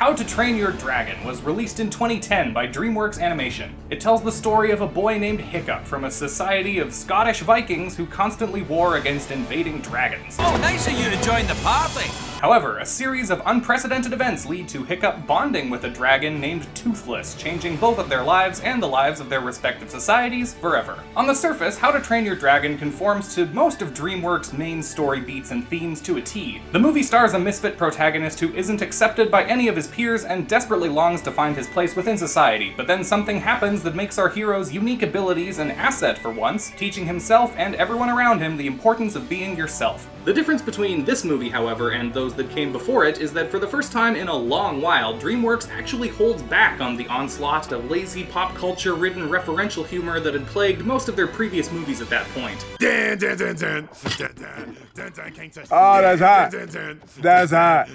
How to Train Your Dragon was released in 2010 by Dreamworks Animation. It tells the story of a boy named Hiccup from a society of Scottish Vikings who constantly war against invading dragons. Oh, nice of you to join the party! However, a series of unprecedented events lead to Hiccup bonding with a dragon named Toothless, changing both of their lives and the lives of their respective societies forever. On the surface, How to Train Your Dragon conforms to most of DreamWorks' main story beats and themes to a T. The movie stars a misfit protagonist who isn't accepted by any of his peers and desperately longs to find his place within society, but then something happens that makes our hero's unique abilities an asset for once, teaching himself and everyone around him the importance of being yourself. The difference between this movie, however, and those that came before it is that for the first time in a long while, DreamWorks actually holds back on the onslaught of lazy pop culture-ridden referential humor that had plagued most of their previous movies at that point. Oh, that's hot. That's hot.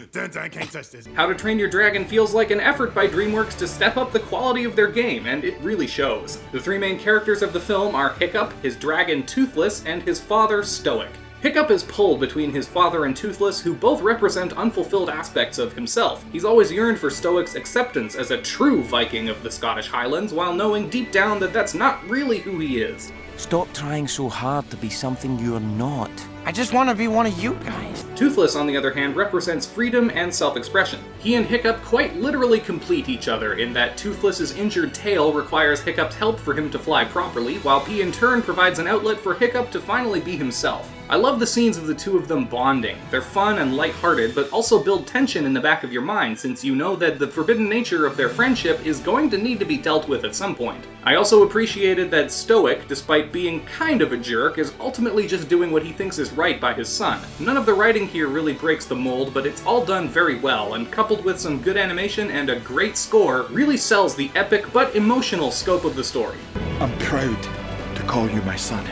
How to Train Your Dragon feels like an effort by DreamWorks to step up the quality of their game, and it really shows. The three main characters of the film are Hiccup, his dragon Toothless, and his father Stoic. Hiccup is pulled between his father and Toothless, who both represent unfulfilled aspects of himself. He's always yearned for Stoic's acceptance as a true Viking of the Scottish Highlands, while knowing deep down that that's not really who he is. Stop trying so hard to be something you're not. I just want to be one of you guys. Toothless, on the other hand, represents freedom and self-expression. He and Hiccup quite literally complete each other in that Toothless's injured tail requires Hiccup's help for him to fly properly, while he in turn provides an outlet for Hiccup to finally be himself. I love the scenes of the two of them bonding. They're fun and lighthearted, but also build tension in the back of your mind, since you know that the forbidden nature of their friendship is going to need to be dealt with at some point. I also appreciated that Stoic, despite being kind of a jerk, is ultimately just doing what he thinks is right by his son. None of the writing here really breaks the mold, but it's all done very well, and coupled with some good animation and a great score, really sells the epic but emotional scope of the story. I'm proud to call you my son.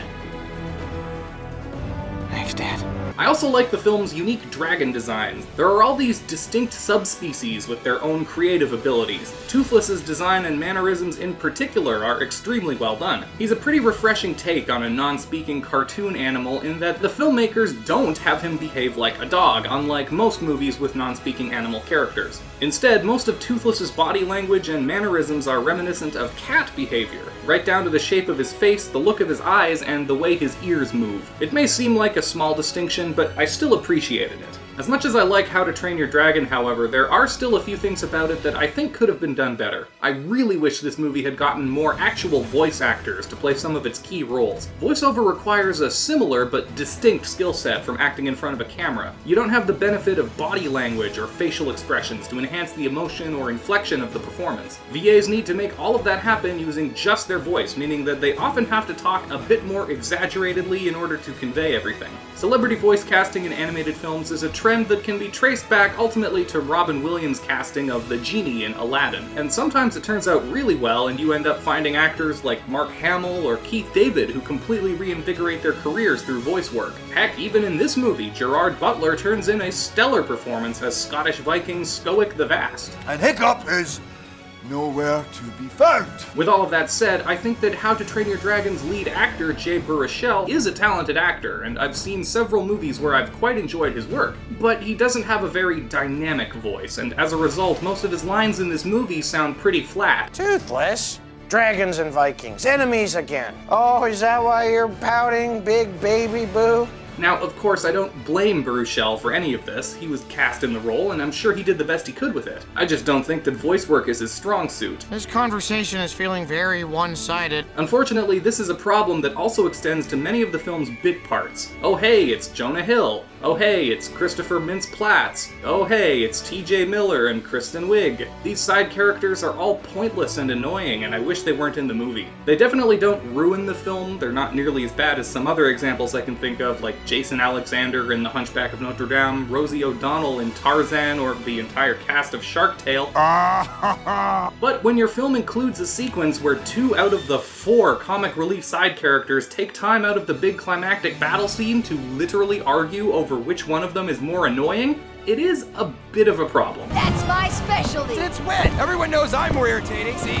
Thanks, Dad. I also like the film's unique dragon designs. There are all these distinct subspecies with their own creative abilities. Toothless's design and mannerisms in particular are extremely well done. He's a pretty refreshing take on a non-speaking cartoon animal in that the filmmakers don't have him behave like a dog, unlike most movies with non-speaking animal characters. Instead, most of Toothless's body language and mannerisms are reminiscent of cat behavior, right down to the shape of his face, the look of his eyes, and the way his ears move. It may seem like a small distinction, but I still appreciated it. As much as I like How to Train Your Dragon, however, there are still a few things about it that I think could have been done better. I really wish this movie had gotten more actual voice actors to play some of its key roles. Voiceover requires a similar but distinct skill set from acting in front of a camera. You don't have the benefit of body language or facial expressions to enhance the emotion or inflection of the performance. VAs need to make all of that happen using just their voice, meaning that they often have to talk a bit more exaggeratedly in order to convey everything. Celebrity voice casting in animated films is a trend that can be traced back ultimately to Robin Williams' casting of the genie in Aladdin, and sometimes it turns out really well and you end up finding actors like Mark Hamill or Keith David who completely reinvigorate their careers through voice work. Heck, even in this movie, Gerard Butler turns in a stellar performance as Scottish Viking Stoic the Vast. And Hiccup is nowhere to be found. With all of that said, I think that How to Train Your Dragon's lead actor, Baruchel, is a talented actor, and I've seen several movies where I've quite enjoyed his work. But he doesn't have a very dynamic voice, and as a result, most of his lines in this movie sound pretty flat. Toothless? Dragons and Vikings, enemies again. Oh, is that why you're pouting, big baby boo? Now, of course, I don't blame Baruchel for any of this. He was cast in the role, and I'm sure he did the best he could with it. I just don't think that voice work is his strong suit. This conversation is feeling very one-sided. Unfortunately, this is a problem that also extends to many of the film's bit parts. Oh hey, it's Jonah Hill. Oh hey, it's Christopher Mintz-Plasse. Oh hey, it's TJ Miller and Kristen Wiig. These side characters are all pointless and annoying, and I wish they weren't in the movie. They definitely don't ruin the film. They're not nearly as bad as some other examples I can think of, like Jason Alexander in The Hunchback of Notre Dame, Rosie O'Donnell in Tarzan, or the entire cast of Shark Tale. But when your film includes a sequence where 2 out of the 4 comic relief side characters take time out of the big climactic battle scene to literally argue over which one of them is more annoying, it is a bit of a problem. That's my specialty. It's wet. Everyone knows I'm more irritating, see?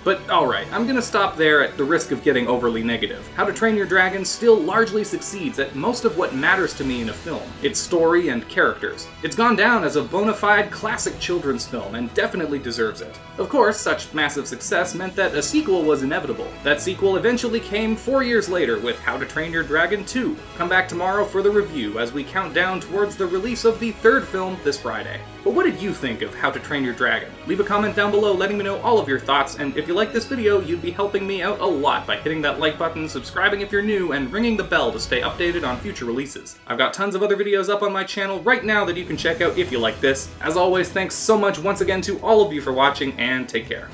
But alright, I'm gonna stop there at the risk of getting overly negative. How to Train Your Dragon still largely succeeds at most of what matters to me in a film, its story and characters. It's gone down as a bona fide classic children's film and definitely deserves it. Of course, such massive success meant that a sequel was inevitable. That sequel eventually came 4 years later with How to Train Your Dragon 2. Come back tomorrow for the review as we count down towards the release of the third film this Friday. But what did you think of How to Train Your Dragon? Leave a comment down below letting me know all of your thoughts, and if you like this video, you'd be helping me out a lot by hitting that like button, subscribing if you're new, and ringing the bell to stay updated on future releases. I've got tons of other videos up on my channel right now that you can check out if you like this. As always, thanks so much once again to all of you for watching, and take care.